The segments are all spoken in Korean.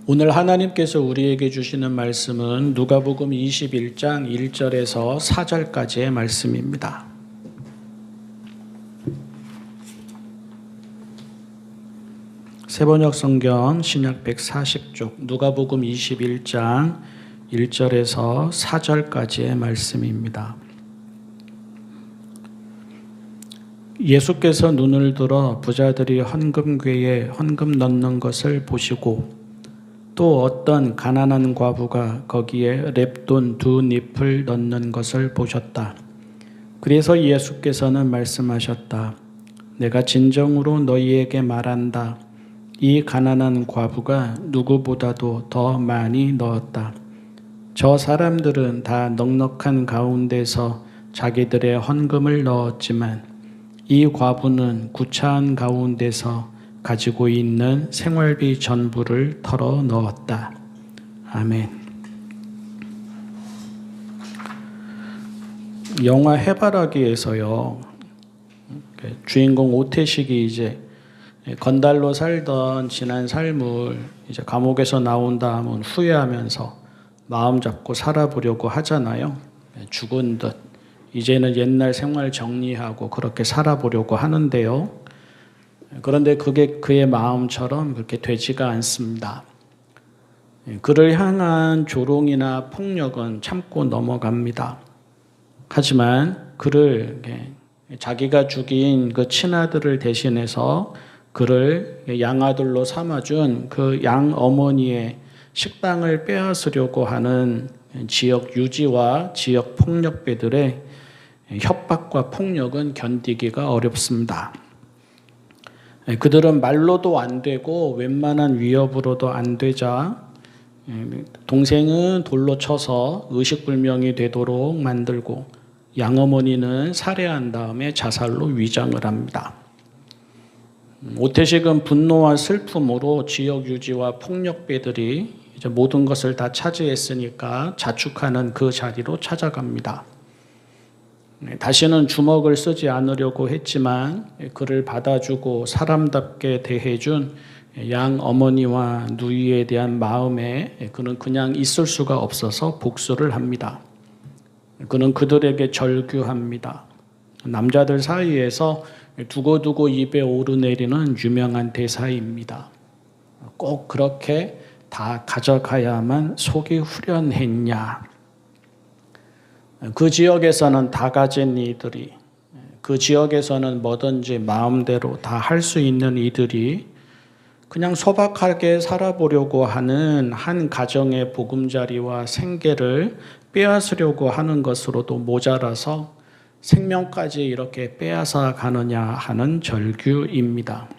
오늘 하나님께서 우리에게 주시는 말씀은 누가복음 21장 1절에서 4절까지의 말씀입니다. 세번역 성경 신약 140쪽 누가복음 21장 1절에서 4절까지의 말씀입니다. 예수께서 눈을 들어 부자들이 헌금궤에 헌금 넣는 것을 보시고 또 어떤 가난한 과부가 거기에 랩돈 2잎을 넣는 것을 보셨다. 그래서 예수께서는 말씀하셨다. 내가 진정으로 너희에게 말한다. 이 가난한 과부가 누구보다도 더 많이 넣었다. 저 사람들은 다 넉넉한 가운데서 자기들의 헌금을 넣었지만 이 과부는 구차한 가운데서 가지고 있는 생활비 전부를 털어 넣었다. 아멘. 영화 해바라기에서요, 주인공 오태식이 이제 건달로 살던 지난 삶을 이제 감옥에서 나온 다음은 후회하면서 마음 잡고 살아보려고 하잖아요. 죽은 듯 이제는 옛날 생활 정리하고 그렇게 살아보려고 하는데요. 그런데 그게 그의 마음처럼 그렇게 되지가 않습니다. 그를 향한 조롱이나 폭력은 참고 넘어갑니다. 하지만 그를 자기가 죽인 그 친아들을 대신해서 그를 양아들로 삼아준 그 양 어머니의 식당을 빼앗으려고 하는 지역 유지와 지역 폭력배들의 협박과 폭력은 견디기가 어렵습니다. 그들은 말로도 안 되고 웬만한 위협으로도 안 되자 동생은 돌로 쳐서 의식불명이 되도록 만들고 양어머니는 살해한 다음에 자살로 위장을 합니다. 오태식은 분노와 슬픔으로 지역 유지와 폭력배들이 이제 모든 것을 다 차지했으니까 자축하는 그 자리로 찾아갑니다. 다시는 주먹을 쓰지 않으려고 했지만 그를 받아주고 사람답게 대해준 양 어머니와 누이에 대한 마음에 그는 그냥 있을 수가 없어서 복수를 합니다. 그는 그들에게 절규합니다. 남자들 사이에서 두고두고 입에 오르내리는 유명한 대사입니다. 꼭 그렇게 다 가져가야만 속이 후련했냐. 그 지역에서는 다 가진 이들이, 그 지역에서는 뭐든지 마음대로 다 할 수 있는 이들이 그냥 소박하게 살아보려고 하는 한 가정의 보금자리와 생계를 빼앗으려고 하는 것으로도 모자라서 생명까지 이렇게 빼앗아 가느냐 하는 절규입니다.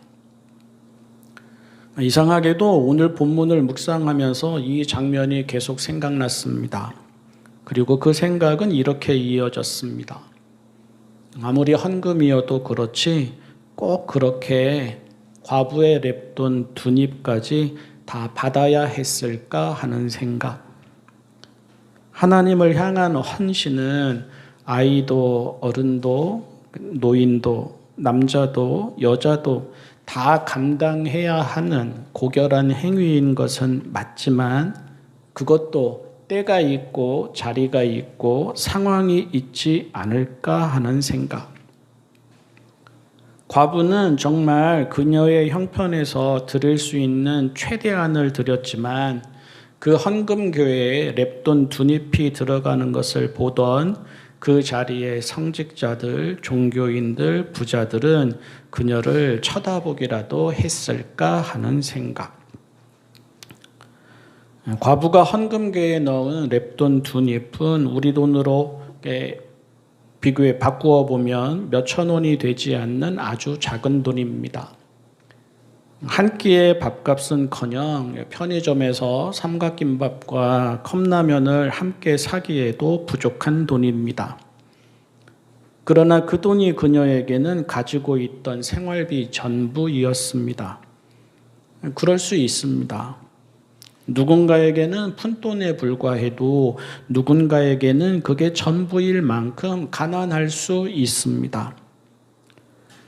이상하게도 오늘 본문을 묵상하면서 이 장면이 계속 생각났습니다. 그리고 그 생각은 이렇게 이어졌습니다. 아무리 헌금이어도 그렇지 꼭 그렇게 과부의 랩돈 2잎까지 다 받아야 했을까 하는 생각. 하나님을 향한 헌신은 아이도 어른도 노인도 남자도 여자도 다 감당해야 하는 고결한 행위인 것은 맞지만 그것도 때가 있고 자리가 있고 상황이 있지 않을까 하는 생각. 과부는 정말 그녀의 형편에서 드릴 수 있는 최대한을 드렸지만 그 헌금교회에 랩돈 2잎이 들어가는 것을 보던 그 자리의 성직자들, 종교인들, 부자들은 그녀를 쳐다보기라도 했을까 하는 생각. 과부가 헌금궤에 넣은 랩돈 2잎은 우리 돈으로 비교해 바꾸어 보면 몇천 원이 되지 않는 아주 작은 돈입니다. 한 끼의 밥값은커녕 편의점에서 삼각김밥과 컵라면을 함께 사기에도 부족한 돈입니다. 그러나 그 돈이 그녀에게는 가지고 있던 생활비 전부이었습니다. 그럴 수 있습니다. 누군가에게는 푼돈에 불과해도 누군가에게는 그게 전부일 만큼 가난할 수 있습니다.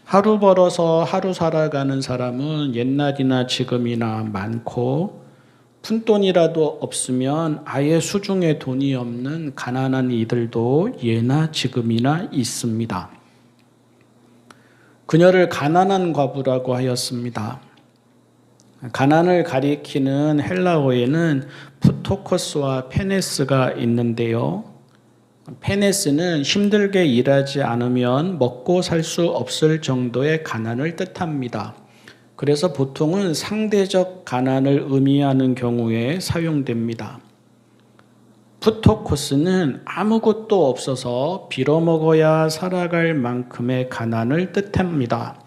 하루 벌어서 하루 살아가는 사람은 옛날이나 지금이나 많고 푼돈이라도 없으면 아예 수중에 돈이 없는 가난한 이들도 예나 지금이나 있습니다. 그녀를 가난한 과부라고 하였습니다. 가난을 가리키는 헬라어에는 푸토코스와 페네스가 있는데요. 페네스는 힘들게 일하지 않으면 먹고 살 수 없을 정도의 가난을 뜻합니다. 그래서 보통은 상대적 가난을 의미하는 경우에 사용됩니다. 푸토코스는 아무것도 없어서 빌어먹어야 살아갈 만큼의 가난을 뜻합니다.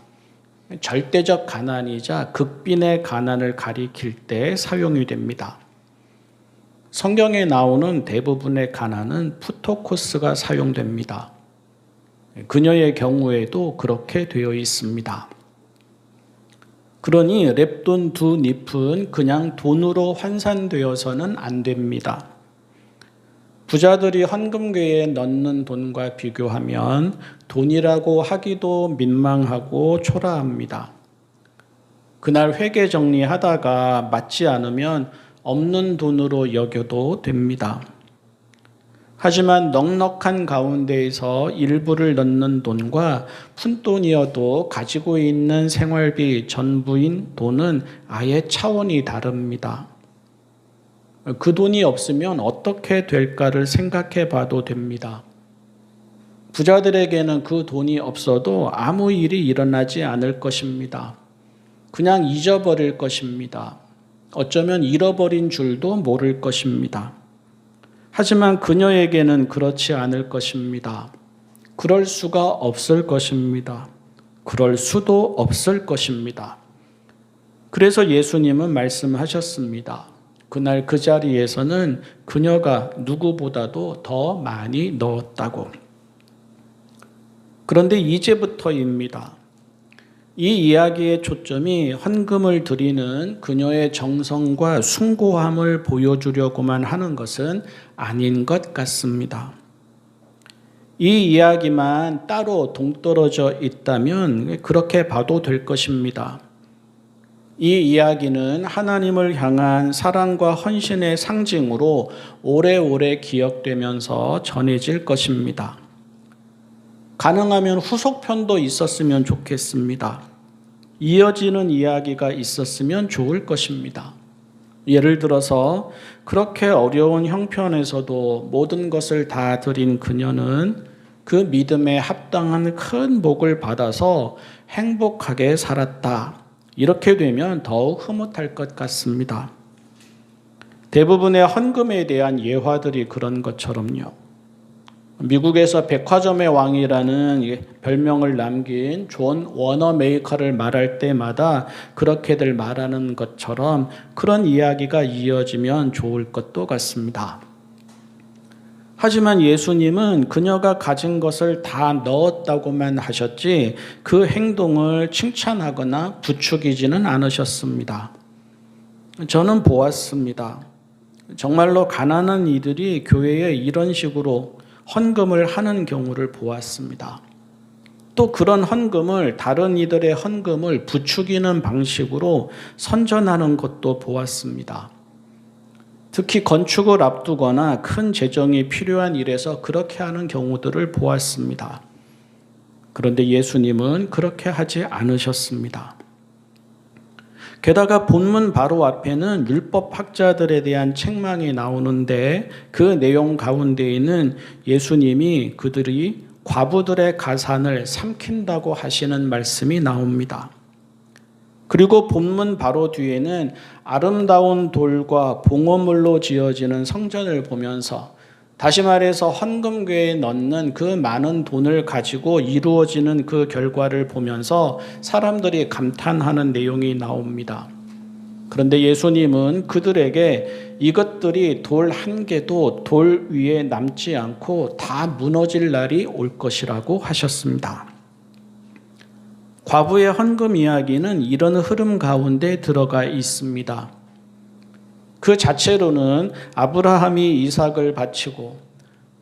절대적 가난이자 극빈의 가난을 가리킬 때 사용이 됩니다. 성경에 나오는 대부분의 가난은 푸토코스가 사용됩니다. 그녀의 경우에도 그렇게 되어 있습니다. 그러니 랩돈 2닙은 그냥 돈으로 환산되어서는 안 됩니다. 부자들이 헌금궤에 넣는 돈과 비교하면 돈이라고 하기도 민망하고 초라합니다. 그날 회계 정리하다가 맞지 않으면 없는 돈으로 여겨도 됩니다. 하지만 넉넉한 가운데에서 일부를 넣는 돈과 푼돈이어도 가지고 있는 생활비 전부인 돈은 아예 차원이 다릅니다. 그 돈이 없으면 어떻게 될까를 생각해 봐도 됩니다. 부자들에게는 그 돈이 없어도 아무 일이 일어나지 않을 것입니다. 그냥 잊어버릴 것입니다. 어쩌면 잃어버린 줄도 모를 것입니다. 하지만 그녀에게는 그렇지 않을 것입니다. 그럴 수가 없을 것입니다. 그럴 수도 없을 것입니다. 그래서 예수님은 말씀하셨습니다. 그날 그 자리에서는 그녀가 누구보다도 더 많이 넣었다고. 그런데 이제부터입니다. 이 이야기의 초점이 헌금을 드리는 그녀의 정성과 숭고함을 보여주려고만 하는 것은 아닌 것 같습니다. 이 이야기만 따로 동떨어져 있다면 그렇게 봐도 될 것입니다. 이 이야기는 하나님을 향한 사랑과 헌신의 상징으로 오래오래 기억되면서 전해질 것입니다. 가능하면 후속편도 있었으면 좋겠습니다. 이어지는 이야기가 있었으면 좋을 것입니다. 예를 들어서 그렇게 어려운 형편에서도 모든 것을 다 드린 그녀는 그 믿음에 합당한 큰 복을 받아서 행복하게 살았다. 이렇게 되면 더욱 흐뭇할 것 같습니다. 대부분의 헌금에 대한 예화들이 그런 것처럼요. 미국에서 백화점의 왕이라는 별명을 남긴 존 워너메이커를 말할 때마다 그렇게들 말하는 것처럼 그런 이야기가 이어지면 좋을 것도 같습니다. 하지만 예수님은 그녀가 가진 것을 다 넣었다고만 하셨지 그 행동을 칭찬하거나 부추기지는 않으셨습니다. 저는 보았습니다. 정말로 가난한 이들이 교회에 이런 식으로 헌금을 하는 경우를 보았습니다. 또 그런 헌금을 다른 이들의 헌금을 부추기는 방식으로 선전하는 것도 보았습니다. 특히 건축을 앞두거나 큰 재정이 필요한 일에서 그렇게 하는 경우들을 보았습니다. 그런데 예수님은 그렇게 하지 않으셨습니다. 게다가 본문 바로 앞에는 율법학자들에 대한 책망이 나오는데 그 내용 가운데에는 예수님이 그들이 과부들의 가산을 삼킨다고 하시는 말씀이 나옵니다. 그리고 본문 바로 뒤에는 아름다운 돌과 봉헌물로 지어지는 성전을 보면서 다시 말해서 헌금궤에 넣는 그 많은 돈을 가지고 이루어지는 그 결과를 보면서 사람들이 감탄하는 내용이 나옵니다. 그런데 예수님은 그들에게 이것들이 돌 한 개도 돌 위에 남지 않고 다 무너질 날이 올 것이라고 하셨습니다. 과부의 헌금 이야기는 이런 흐름 가운데 들어가 있습니다. 그 자체로는 아브라함이 이삭을 바치고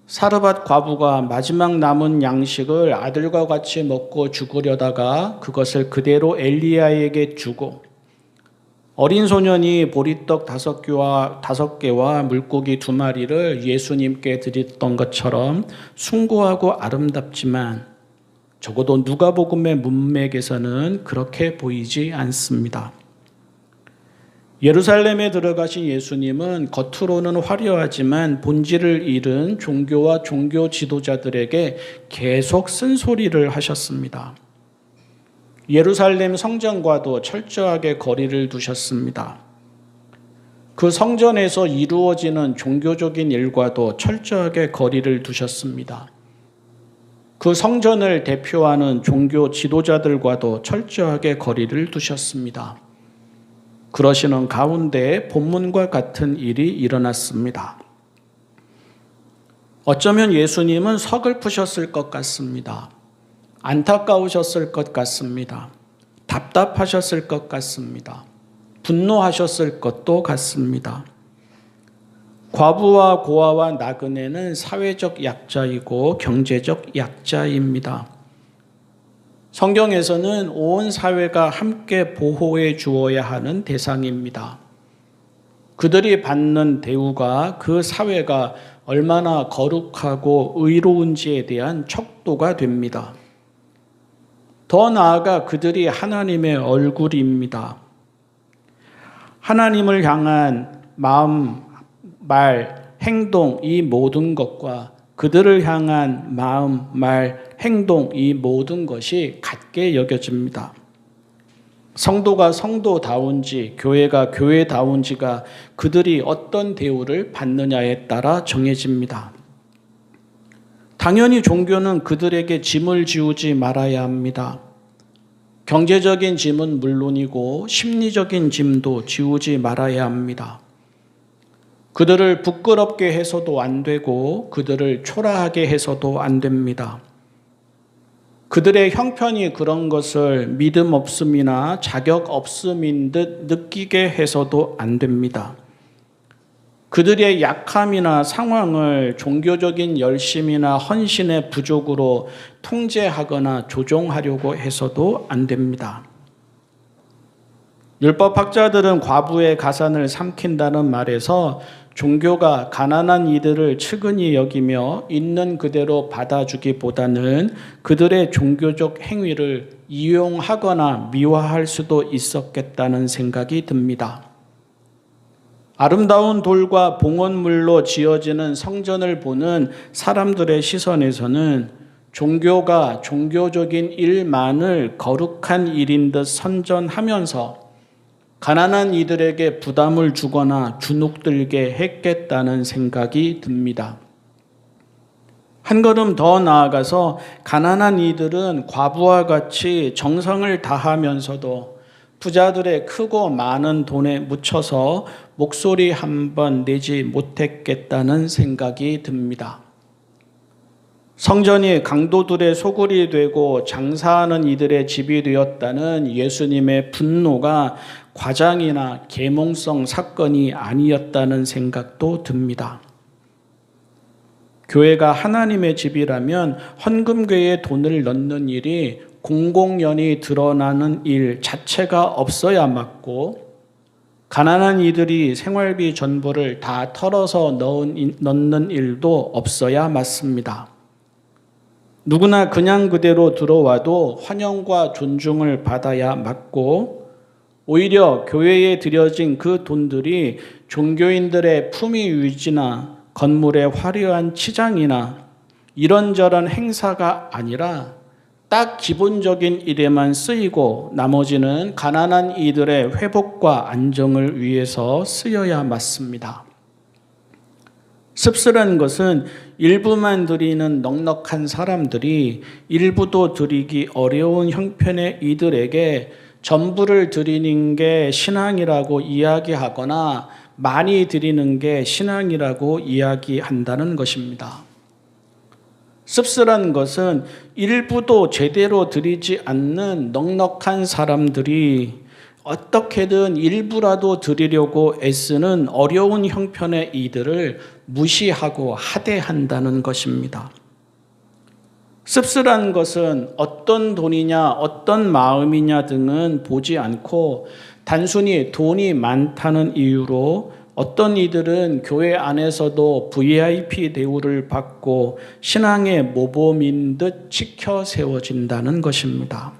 사르밧 과부가 마지막 남은 양식을 아들과 같이 먹고 죽으려다가 그것을 그대로 엘리야에게 주고 어린 소년이 보리떡 5개와 물고기 2마리를 예수님께 드렸던 것처럼 숭고하고 아름답지만 적어도 누가복음의 문맥에서는 그렇게 보이지 않습니다. 예루살렘에 들어가신 예수님은 겉으로는 화려하지만 본질을 잃은 종교와 종교 지도자들에게 계속 쓴소리를 하셨습니다. 예루살렘 성전과도 철저하게 거리를 두셨습니다. 그 성전에서 이루어지는 종교적인 일과도 철저하게 거리를 두셨습니다. 그 성전을 대표하는 종교 지도자들과도 철저하게 거리를 두셨습니다. 그러시는 가운데 본문과 같은 일이 일어났습니다. 어쩌면 예수님은 서글프셨을 것 같습니다. 안타까우셨을 것 같습니다. 답답하셨을 것 같습니다. 분노하셨을 것도 같습니다. 과부와 고아와 나그네는 사회적 약자이고 경제적 약자입니다. 성경에서는 온 사회가 함께 보호해 주어야 하는 대상입니다. 그들이 받는 대우가 그 사회가 얼마나 거룩하고 의로운지에 대한 척도가 됩니다. 더 나아가 그들이 하나님의 얼굴입니다. 하나님을 향한 마음, 말, 행동 이 모든 것과 그들을 향한 마음, 말, 행동 이 모든 것이 같게 여겨집니다. 성도가 성도다운지 교회가 교회다운지가 그들이 어떤 대우를 받느냐에 따라 정해집니다. 당연히 종교는 그들에게 짐을 지우지 말아야 합니다. 경제적인 짐은 물론이고 심리적인 짐도 지우지 말아야 합니다. 그들을 부끄럽게 해서도 안 되고 그들을 초라하게 해서도 안 됩니다. 그들의 형편이 그런 것을 믿음 없음이나 자격 없음인 듯 느끼게 해서도 안 됩니다. 그들의 약함이나 상황을 종교적인 열심이나 헌신의 부족으로 통제하거나 조종하려고 해서도 안 됩니다. 율법학자들은 과부의 가산을 삼킨다는 말에서 종교가 가난한 이들을 측은히 여기며 있는 그대로 받아주기보다는 그들의 종교적 행위를 이용하거나 미화할 수도 있었겠다는 생각이 듭니다. 아름다운 돌과 봉헌물로 지어지는 성전을 보는 사람들의 시선에서는 종교가 종교적인 일만을 거룩한 일인 듯 선전하면서 가난한 이들에게 부담을 주거나 주눅들게 했겠다는 생각이 듭니다. 한 걸음 더 나아가서 가난한 이들은 과부와 같이 정성을 다하면서도 부자들의 크고 많은 돈에 묻혀서 목소리 한 번 내지 못했겠다는 생각이 듭니다. 성전이 강도들의 소굴이 되고 장사하는 이들의 집이 되었다는 예수님의 분노가 과장이나 계몽성 사건이 아니었다는 생각도 듭니다. 교회가 하나님의 집이라면 헌금궤에 돈을 넣는 일이 공공연히 드러나는 일 자체가 없어야 맞고 가난한 이들이 생활비 전부를 다 털어서 넣는 일도 없어야 맞습니다. 누구나 그냥 그대로 들어와도 환영과 존중을 받아야 맞고 오히려 교회에 들여진 그 돈들이 종교인들의 품위 유지나 건물의 화려한 치장이나 이런저런 행사가 아니라 딱 기본적인 일에만 쓰이고 나머지는 가난한 이들의 회복과 안정을 위해서 쓰여야 맞습니다. 씁쓸한 것은 일부만 드리는 넉넉한 사람들이 일부도 드리기 어려운 형편의 이들에게 전부를 드리는 게 신앙이라고 이야기하거나 많이 드리는 게 신앙이라고 이야기한다는 것입니다. 씁쓸한 것은 일부도 제대로 드리지 않는 넉넉한 사람들이 어떻게든 일부라도 드리려고 애쓰는 어려운 형편의 이들을 무시하고 하대한다는 것입니다. 씁쓸한 것은 어떤 돈이냐 어떤 마음이냐 등은 보지 않고 단순히 돈이 많다는 이유로 어떤 이들은 교회 안에서도 VIP 대우를 받고 신앙의 모범인 듯 지켜 세워진다는 것입니다.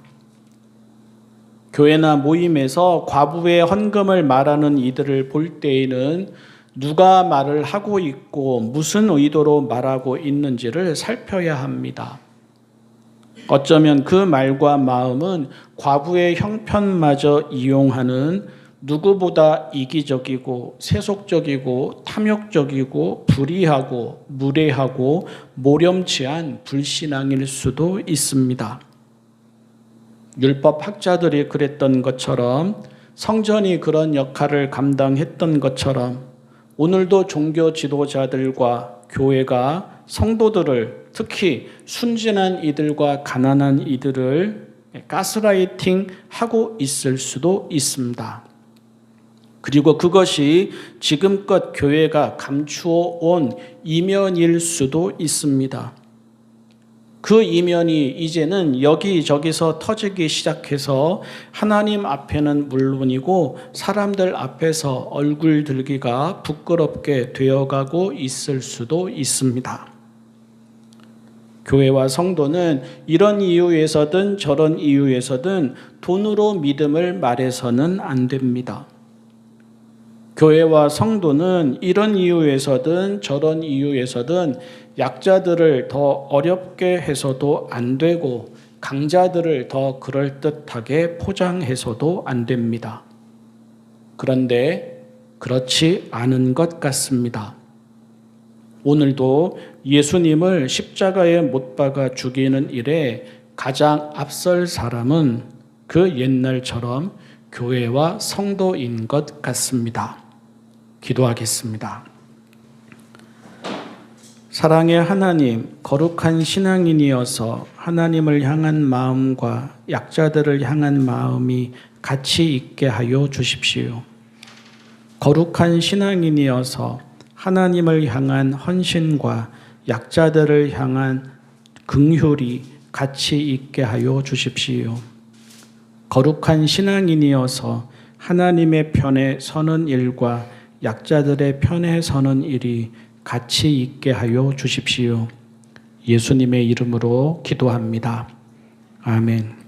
교회나 모임에서 과부의 헌금을 말하는 이들을 볼 때에는 누가 말을 하고 있고 무슨 의도로 말하고 있는지를 살펴야 합니다. 어쩌면 그 말과 마음은 과부의 형편마저 이용하는 누구보다 이기적이고 세속적이고 탐욕적이고 불의하고 무례하고 모렴치한 불신앙일 수도 있습니다. 율법 학자들이 그랬던 것처럼 성전이 그런 역할을 감당했던 것처럼 오늘도 종교 지도자들과 교회가 성도들을 특히 순진한 이들과 가난한 이들을 가스라이팅 하고 있을 수도 있습니다. 그리고 그것이 지금껏 교회가 감추어 온 이면일 수도 있습니다. 그 이면이 이제는 여기저기서 터지기 시작해서 하나님 앞에는 물론이고 사람들 앞에서 얼굴 들기가 부끄럽게 되어가고 있을 수도 있습니다. 교회와 성도는 이런 이유에서든 저런 이유에서든 돈으로 믿음을 말해서는 안 됩니다. 교회와 성도는 이런 이유에서든 저런 이유에서든 약자들을 더 어렵게 해서도 안 되고 강자들을 더 그럴듯하게 포장해서도 안 됩니다. 그런데 그렇지 않은 것 같습니다. 오늘도 예수님을 십자가에 못 박아 죽이는 일에 가장 앞설 사람은 그 옛날처럼 교회와 성도인 것 같습니다. 기도하겠습니다. 사랑의 하나님, 거룩한 신앙인이어서 하나님을 향한 마음과 약자들을 향한 마음이 같이 있게 하여 주십시오. 거룩한 신앙인이어서 하나님을 향한 헌신과 약자들을 향한 긍휼이 같이 있게 하여 주십시오. 거룩한 신앙인이어서 하나님의 편에 서는 일과 약자들의 편에 서는 일이 같이 있게 하여 주십시오. 예수님의 이름으로 기도합니다. 아멘.